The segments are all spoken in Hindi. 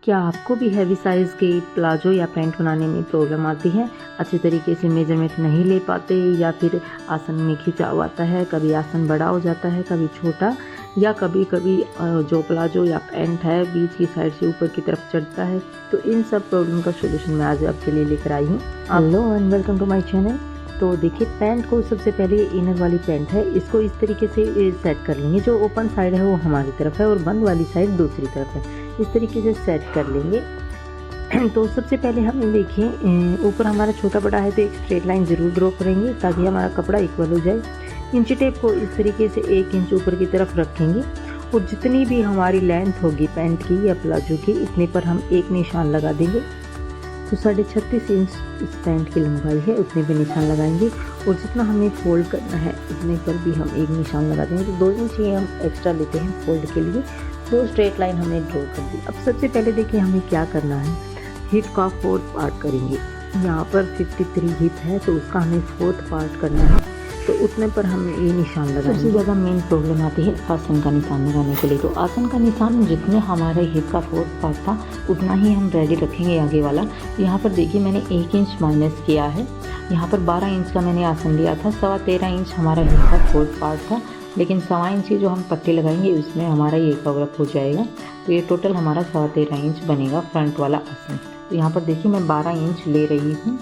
क्या आपको भी हैवी साइज़ के प्लाजो या पैंट बनाने में प्रॉब्लम आती है? अच्छे तरीके से मेजरमेंट नहीं ले पाते या फिर आसन में खिंचाव आता है, कभी आसन बड़ा हो जाता है, कभी छोटा, या कभी कभी जो प्लाजो या पैंट है बीच की साइड से ऊपर की तरफ चढ़ता है। तो इन सब प्रॉब्लम का सोल्यूशन मैं आज आपके लिए लेकर आई हूँ। Hello and welcome to my channel. तो देखिए, पैंट को सबसे पहले इनर वाली पैंट है, इसको इस तरीके से सेट कर लेंगे। जो ओपन साइड है वो हमारी तरफ है और बंद वाली साइड दूसरी तरफ है। इस तरीके से सेट कर लेंगे। तो सबसे पहले हम देखिए, ऊपर हमारा छोटा बड़ा है तो एक स्ट्रेट लाइन ज़रूर ड्रॉ करेंगे ताकि हमारा कपड़ा इक्वल हो जाए। इंची टेप को इस तरीके से 1 इंच ऊपर की तरफ रखेंगे और जितनी भी हमारी लेंथ होगी पैंट की या प्लाजो की, इतने पर हम एक निशान लगा देंगे। तो 36.5 इंच इस पैंट की लंबाई है, उतने पे निशान लगाएंगे और जितना हमें फोल्ड करना है उतने पर भी हम एक निशान लगा देंगे। तो 2 इंच ही हम एक्स्ट्रा लेते हैं फोल्ड के लिए। 2 स्ट्रेट लाइन हमने ड्रॉ कर दी। अब सबसे पहले देखिए हमें क्या करना है, हिप का 4th पार्ट करेंगे। यहाँ पर 53 हिप है तो उसका हमें 4th पार्ट करना है, तो उतने पर हम ये निशान लगाएंगे। सबसे ज़्यादा मेन प्रॉब्लम आती है आसन का निशान लगाने के लिए। तो आसन का निशान जितने हमारे हिप का 4th पार्ट था उतना ही हम रेडी रखेंगे आगे वाला। यहाँ पर देखिए मैंने 1 इंच माइनस किया है। यहाँ पर 12 इंच का मैंने आसन लिया था, 13.25 इंच हमारा हिप का 4th पार्ट था, लेकिन 1.25 इंच की जो हम पट्टी लगाएंगे उसमें हमारा ये कवर अप हो जाएगा। तो ये टोटल हमारा 13.25 इंच बनेगा फ्रंट वाला आसन। तो यहाँ पर देखिए मैं 12 इंच ले रही हूँ,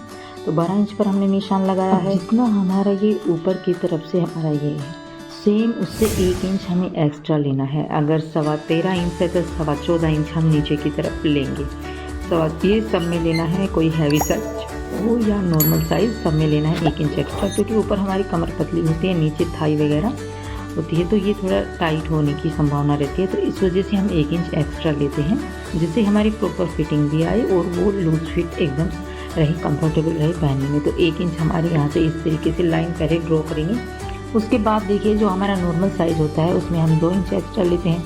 तो 12 इंच पर हमने निशान लगाया है। जितना हमारा ये ऊपर की तरफ से हमारा ये है, सेम उससे 1 इंच हमें एक्स्ट्रा लेना है। अगर 13.25 इंच है तो 14.25 इंच हम नीचे की तरफ लेंगे। तो ये सब में लेना है, कोई हैवी साइज हो या नॉर्मल साइज़, सब में लेना है 1 इंच एक्स्ट्रा, क्योंकि ऊपर हमारी कमर पतली होती है, नीचे थाई वगैरह होती है, तो ये थोड़ा टाइट होने की संभावना रहती है। तो इस वजह से हम 1 इंच एक्स्ट्रा लेते हैं, जिससे हमारी प्रॉपर फिटिंग भी आए और वो लूज फिट एकदम रहे, कंफर्टेबल रहे पहनने में। तो 1 इंच हमारे यहाँ से इस तरीके से लाइन पहले ड्रॉ करेंगे। उसके बाद देखिए जो हमारा नॉर्मल साइज़ होता है उसमें हम 2 इंच एक्स्ट्रा लेते हैं,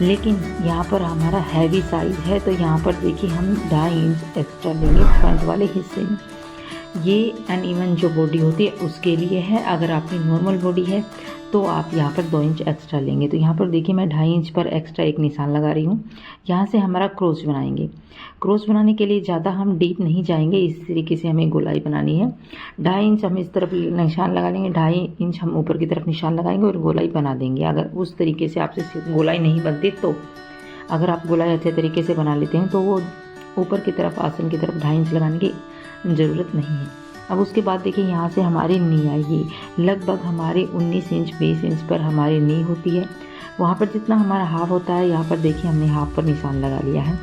लेकिन यहाँ पर हमारा हैवी साइज़ है तो यहाँ पर देखिए हम 2.5 इंच एक्स्ट्रा लेंगे फ्रंट वाले हिस्से में। ये अनइवन जो बॉडी होती है उसके लिए है। अगर आपकी नॉर्मल बॉडी है तो आप यहाँ पर 2 इंच एक्स्ट्रा लेंगे। तो यहाँ पर देखिए मैं 2.5 इंच पर एक्स्ट्रा एक निशान लगा रही हूँ। यहाँ से हमारा क्रॉस बनाएंगे। क्रॉस बनाने के लिए ज़्यादा हम डीप नहीं जाएंगे, इस तरीके से हमें गोलाई बनानी है। 2.5 इंच हम इस तरफ निशान लगा लेंगे, 2.5 इंच हम ऊपर की तरफ निशान लगाएंगे और गोलाई बना देंगे। अगर उस तरीके से आपसे गोलाई नहीं बनती, तो अगर आप गोलाई अच्छे तरीके से बना लेते हैं तो वो ऊपर की तरफ आसन की तरफ 2.5 इंच लगाने की ज़रूरत नहीं है। अब उसके बाद देखिए यहाँ से हमारी नी आएगी, लगभग हमारे 19 इंच 20 इंच पर हमारी नी होती है। वहाँ पर जितना हमारा हाफ होता है, यहाँ पर देखिए हमने हाफ पर निशान लगा लिया है।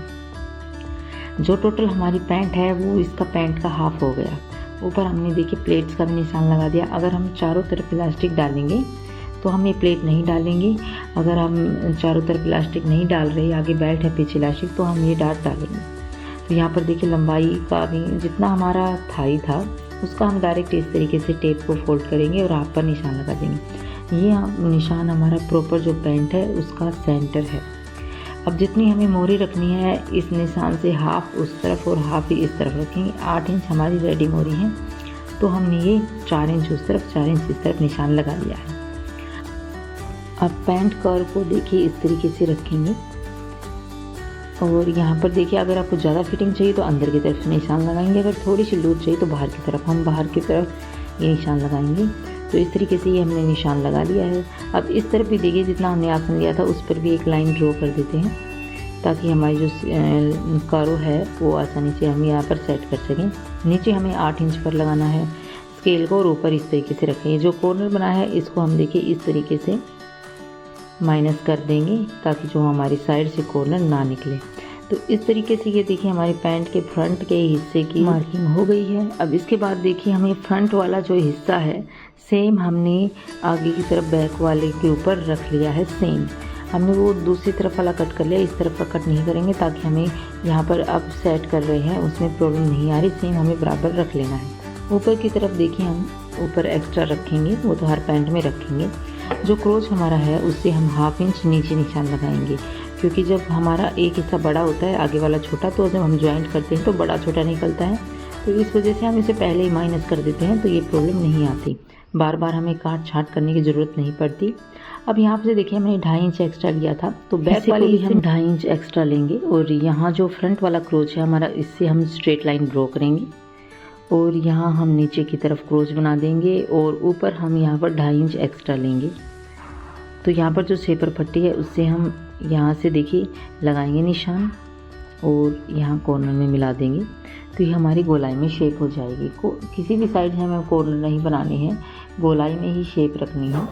जो टोटल हमारी पैंट है वो इसका पैंट का हाफ हो गया। ऊपर हमने देखिए प्लेट्स का भी निशान लगा दिया। अगर हम चारों तरफ इलास्टिक डालेंगे तो हम ये प्लेट नहीं डालेंगे। अगर हम चारों तरफ इलास्टिक नहीं डाल रहे, आगे बेल्ट है पीछे इलास्टिक, तो हम ये डाट डालेंगे। तो यहाँ पर देखिए लंबाई का भी जितना हमारा थाई था उसका हम डायरेक्ट इस तरीके से टेप को फोल्ड करेंगे और हाफ पर निशान लगा देंगे। ये निशान हमारा प्रॉपर जो पैंट है उसका सेंटर है। अब जितनी हमें मोहरी रखनी है, इस निशान से हाफ उस तरफ और हाफ ही इस तरफ रखेंगे। 8 इंच हमारी रेडी मोहरी है, तो हमने ये 4 इंच उस तरफ 4 इंच इस तरफ निशान लगा लिया है। अब पैंट कर्व को देखिए इस तरीके से रखेंगे और यहाँ पर देखिए अगर आपको ज़्यादा फिटिंग चाहिए तो अंदर की तरफ निशान लगाएंगे, अगर थोड़ी सी लूज चाहिए तो बाहर की तरफ, हम बाहर की तरफ ये निशान लगाएंगे। तो इस तरीके से ये हमने निशान लगा लिया है। अब इस तरफ भी देखिए जितना हमने आसन लिया था उस पर भी एक लाइन ड्रॉ कर देते हैं, ताकि हमारी जो कर्व है वो आसानी से हम यहाँ पर सेट कर सकें। नीचे हमें 8 इंच पर लगाना है स्केल को और ऊपर इस तरीके से रखेंगे। जो कॉर्नर बना है इसको हम देखिए इस तरीके से माइनस कर देंगे ताकि जो हमारी साइड से कॉर्नर ना निकले। तो इस तरीके से ये देखिए हमारी पैंट के फ्रंट के हिस्से की मार्किंग हो गई है। अब इसके बाद देखिए हमें फ्रंट वाला जो हिस्सा है सेम हमने आगे की तरफ बैक वाले के ऊपर रख लिया है। सेम हमने वो दूसरी तरफ वाला कट कर लिया, इस तरफ का कट नहीं करेंगे ताकि हमें यहाँ पर अब सेट कर रहे हैं उसमें प्रॉब्लम नहीं आ रही। सेम हमें बराबर रख लेना है। ऊपर की तरफ देखिए हम ऊपर एक्स्ट्रा रखेंगे, वो तो हर पैंट में रखेंगे। जो क्रोच हमारा है उससे हम 1/2 इंच नीचे निशान लगाएंगे, क्योंकि जब हमारा एक हिस्सा बड़ा होता है आगे वाला छोटा, तो जब हम ज्वाइंट करते हैं तो बड़ा छोटा निकलता है। तो इस वजह से हम इसे पहले ही माइनस कर देते हैं, तो ये प्रॉब्लम नहीं आती। बार बार हमें काट छाट करने की ज़रूरत नहीं पड़ती। अब यहाँ पे देखिए मैंने 2.5 इंच एक्स्ट्रा लिया था, तो बैक वाले भी हम 2.5 इंच एक्स्ट्रा लेंगे और यहाँ जो फ्रंट वाला क्रोच है हमारा, इससे हम स्ट्रेट लाइन ड्रॉ करेंगे और यहाँ हम नीचे की तरफ क्रोच बना देंगे और ऊपर हम यहाँ पर 2.5 इंच एक्स्ट्रा लेंगे। तो यहाँ पर जो शेपर पट्टी है उससे हम यहाँ से देखिए लगाएंगे निशान और यहाँ कॉर्नर में मिला देंगे, तो ये हमारी गोलाई में शेप हो जाएगी। किसी भी साइड से हमें कॉर्नर नहीं बनानी है, गोलाई में ही शेप रखनी है।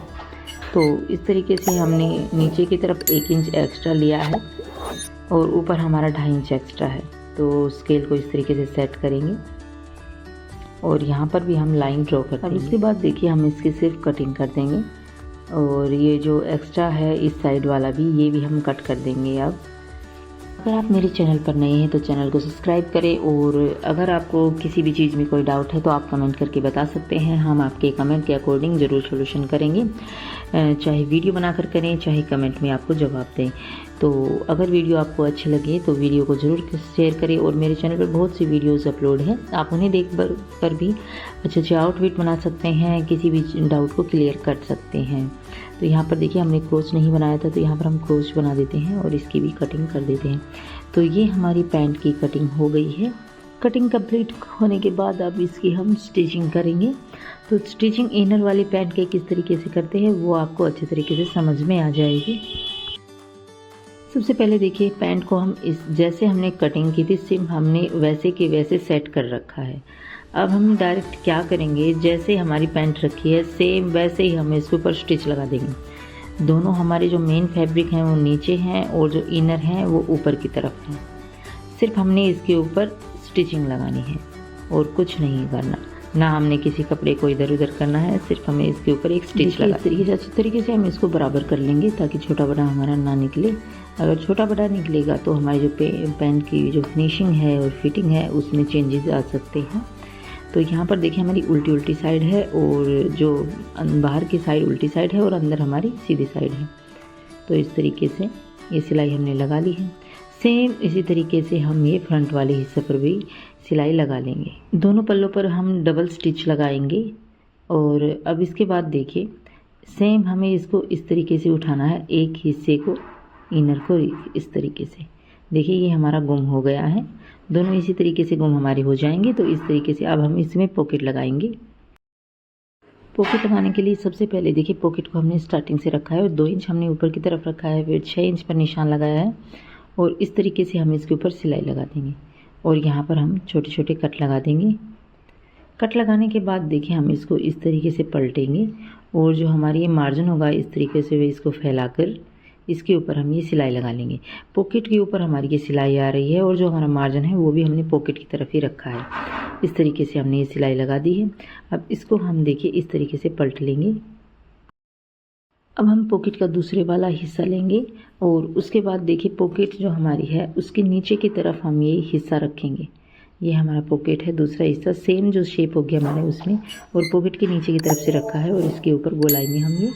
तो इस तरीके से हमने नीचे की तरफ 1 इंच एक्स्ट्रा लिया है और ऊपर हमारा 2.5 इंच एक्स्ट्रा है। तो स्केल को इस तरीके से सेट करेंगे और यहाँ पर भी हम लाइन ड्रॉ करते हैं। अब इसके बाद देखिए हम इसकी सिर्फ कटिंग कर देंगे और ये जो एक्स्ट्रा है इस साइड वाला भी, ये भी हम कट कर देंगे। अब अगर आप मेरे चैनल पर नए हैं तो चैनल को सब्सक्राइब करें और अगर आपको किसी भी चीज़ में कोई डाउट है तो आप कमेंट करके बता सकते हैं, हम आपके कमेंट के अकॉर्डिंग ज़रूर सॉल्यूशन करेंगे, चाहे वीडियो बनाकर करें चाहे कमेंट में आपको जवाब दें। तो अगर वीडियो आपको अच्छी लगे तो वीडियो को ज़रूर शेयर करें और मेरे चैनल पर बहुत सी वीडियोज़ अपलोड हैं, आप उन्हें देख कर भी अच्छे आउटफिट बना सकते हैं, किसी भी डाउट को क्लियर कर सकते हैं। तो यहाँ पर देखिए हमने क्रोच नहीं बनाया था, तो यहाँ पर हम क्रोच बना देते हैं और इसकी भी कटिंग कर देते हैं। तो ये हमारी पैंट की कटिंग हो गई है। कटिंग कंप्लीट होने के बाद अब इसकी हम स्टिचिंग करेंगे। तो स्टिचिंग इनर वाली पैंट के किस तरीके से करते हैं वो आपको अच्छे तरीके से समझ में आ जाएगी। सबसे पहले देखिए पैंट को हम जैसे हमने कटिंग की थी सेम हमने वैसे के वैसे सेट कर रखा है। अब हम डायरेक्ट क्या करेंगे, जैसे हमारी पैंट रखी है सेम वैसे ही हम इसके ऊपर स्टिच लगा देंगे। दोनों हमारे जो मेन फैब्रिक हैं वो नीचे हैं और जो इनर हैं वो ऊपर की तरफ हैं। सिर्फ हमने इसके ऊपर स्टिचिंग लगानी है और कुछ नहीं करना, ना हमने किसी कपड़े को इधर उधर करना है, सिर्फ हमें इसके ऊपर एक स्टिच लगा। इस तरीके से हम इसको बराबर कर लेंगे ताकि छोटा बड़ा हमारा ना निकले। अगर छोटा बड़ा निकलेगा तो हमारी जो पैंट की जो फिनिशिंग है और फिटिंग है उसमें चेंजेस आ सकते हैं। तो यहाँ पर देखिए हमारी उल्टी साइड है और जो बाहर की साइड उल्टी साइड है और अंदर हमारी सीधी साइड है। तो इस तरीके से ये सिलाई हमने लगा ली है। सेम इसी तरीके से हम ये फ्रंट वाले हिस्से पर भी सिलाई लगा लेंगे। दोनों पल्लों पर हम डबल स्टिच लगाएंगे और अब इसके बाद देखिए सेम हमें इसको इस तरीके से उठाना है, एक हिस्से को इनर को इस तरीके से। देखिए ये हमारा गुम हो गया है, दोनों इसी तरीके से गुम हमारे हो जाएंगे। तो इस तरीके से अब हम इसमें पॉकेट लगाएंगे। पॉकेट लगाने के लिए सबसे पहले देखिए पॉकेट को हमने स्टार्टिंग से रखा है और 2 इंच हमने ऊपर की तरफ रखा है, फिर 6 इंच पर निशान लगाया है और इस तरीके से हम इसके ऊपर सिलाई लगा देंगे और यहाँ पर हम छोटे छोटे कट लगा देंगे। कट लगाने के बाद देखिए हम इसको इस तरीके से पलटेंगे और जो हमारी ये मार्जिन होगा इस तरीके से वे इसको फैलाकर इसके ऊपर हम ये सिलाई लगा लेंगे। पॉकेट के ऊपर हमारी ये सिलाई आ रही है और जो हमारा मार्जिन है वो भी हमने पॉकेट की तरफ ही रखा है। इस तरीके से हमने ये सिलाई लगा दी है। अब इसको हम देखिए इस तरीके से पलट लेंगे। अब हम पॉकेट का दूसरे वाला हिस्सा लेंगे और उसके बाद देखिए पॉकेट जो हमारी है उसके नीचे की तरफ हम ये हिस्सा रखेंगे। ये हमारा पॉकेट है, दूसरा हिस्सा सेम जो शेप हो गया हमारे उसमें और पॉकेट के नीचे की तरफ से रखा है और इसके ऊपर गोलाई में हम ये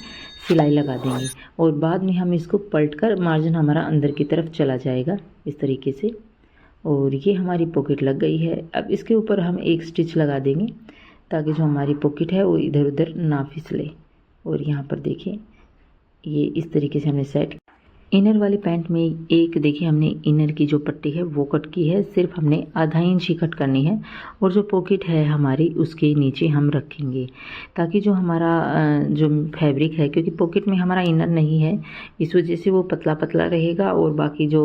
सिलाई लगा देंगे और बाद में हम इसको पलटकर मार्जिन हमारा अंदर की तरफ चला जाएगा इस तरीके से। और ये हमारी पॉकेट लग गई है। अब इसके ऊपर हम एक स्टिच लगा देंगे ताकि जो हमारी पॉकेट है वो इधर उधर ना फिसले। और यहाँ पर देखिए ये इस तरीके से हमने सेट। इनर वाली पैंट में एक देखिए हमने इनर की जो पट्टी है वो कट की है, सिर्फ हमने आधा इंच ही कट करनी है और जो पॉकेट है हमारी उसके नीचे हम रखेंगे ताकि जो हमारा जो फैब्रिक है, क्योंकि पॉकेट में हमारा इनर नहीं है इस वजह से वो पतला पतला रहेगा और बाकी जो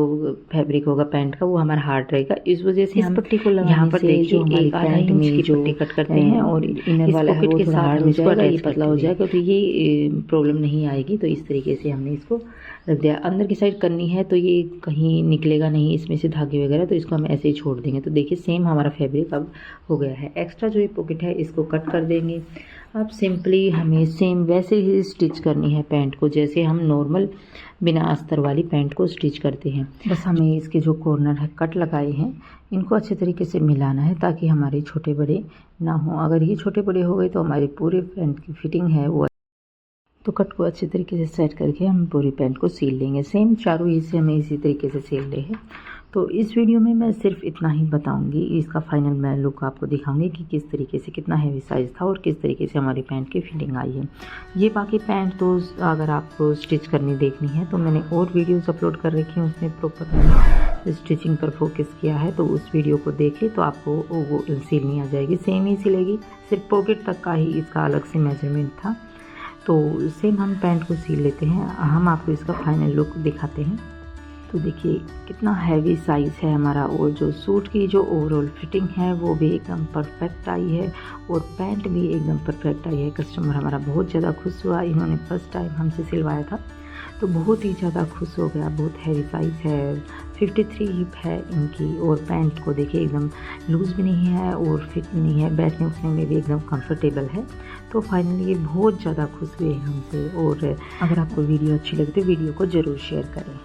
फैब्रिक होगा पैंट का वो हमारा हार्ड रहेगा। इस वजह से हम पट्टी को यहाँ पर देखिए एक आधा इंच की पट्टी कट करते हैं और इनर वाला पॉकेट के साथ हम इसको अटैच पतला हो जाएगा तो ये प्रॉब्लम नहीं आएगी। तो इस तरीके से हमने इसको रख दिया। अंदर की साइड करनी है तो ये कहीं निकलेगा नहीं इसमें से धागे वगैरह, तो इसको हम ऐसे ही छोड़ देंगे। तो देखिए सेम हमारा फैब्रिक अब हो गया है। एक्स्ट्रा जो ये पॉकेट है इसको कट कर देंगे। अब सिंपली हमें सेम वैसे ही स्टिच करनी है पैंट को जैसे हम नॉर्मल बिना अस्तर वाली पैंट को स्टिच करते हैं। बस हमें इसके जो कॉर्नर है कट लगाए हैं इनको अच्छे तरीके से मिलाना है ताकि हमारे छोटे बड़े ना हो। अगर ये छोटे बड़े हो गए तो हमारी पूरे पैंट की फिटिंग है वो, तो कट को अच्छे तरीके से सेट करके हम पूरी पैंट को सील लेंगे। सेम चारों हिस्से हमें इसी तरीके से सील ले हैं। तो इस वीडियो में मैं सिर्फ इतना ही बताऊंगी, इसका फाइनल मैं लुक आपको दिखाऊंगी कि किस तरीके से कितना हैवी साइज़ था और किस तरीके से हमारी पैंट की फिटिंग आई है। ये बाकी पैंट तो अगर आपको स्टिच करनी देखनी है तो मैंने और वीडियोस अपलोड कर रखी हैं, उसमें प्रॉपर मैंने स्टिचिंग पर फोकस किया है, तो उस वीडियो को देखें तो आपको वो सिलनी आ जाएगी, सेम ही सिलेगी, सिर्फ पॉकेट तक का ही इसका अलग से मेजरमेंट था। तो सेम हम पैंट को सिल लेते हैं, हम आपको इसका फाइनल लुक दिखाते हैं। तो देखिए कितना हैवी साइज़ है हमारा, और जो सूट की जो ओवरऑल फिटिंग है वो भी एकदम परफेक्ट आई है और पैंट भी एकदम परफेक्ट आई है। कस्टमर हमारा बहुत ज़्यादा खुश हुआ, इन्होंने फर्स्ट टाइम हमसे सिलवाया था तो बहुत ही ज़्यादा खुश हो गया। बहुत हैवी साइज़ है, 53 हिप है इनकी, और पैंट को देखिए एकदम लूज़ भी नहीं है और फिट भी नहीं है, बैठने उठने में भी एकदम कंफर्टेबल है। तो फाइनली ये बहुत ज़्यादा खुश हुए हमसे, और अगर आपको वीडियो अच्छी लगे तो वीडियो को ज़रूर शेयर करें।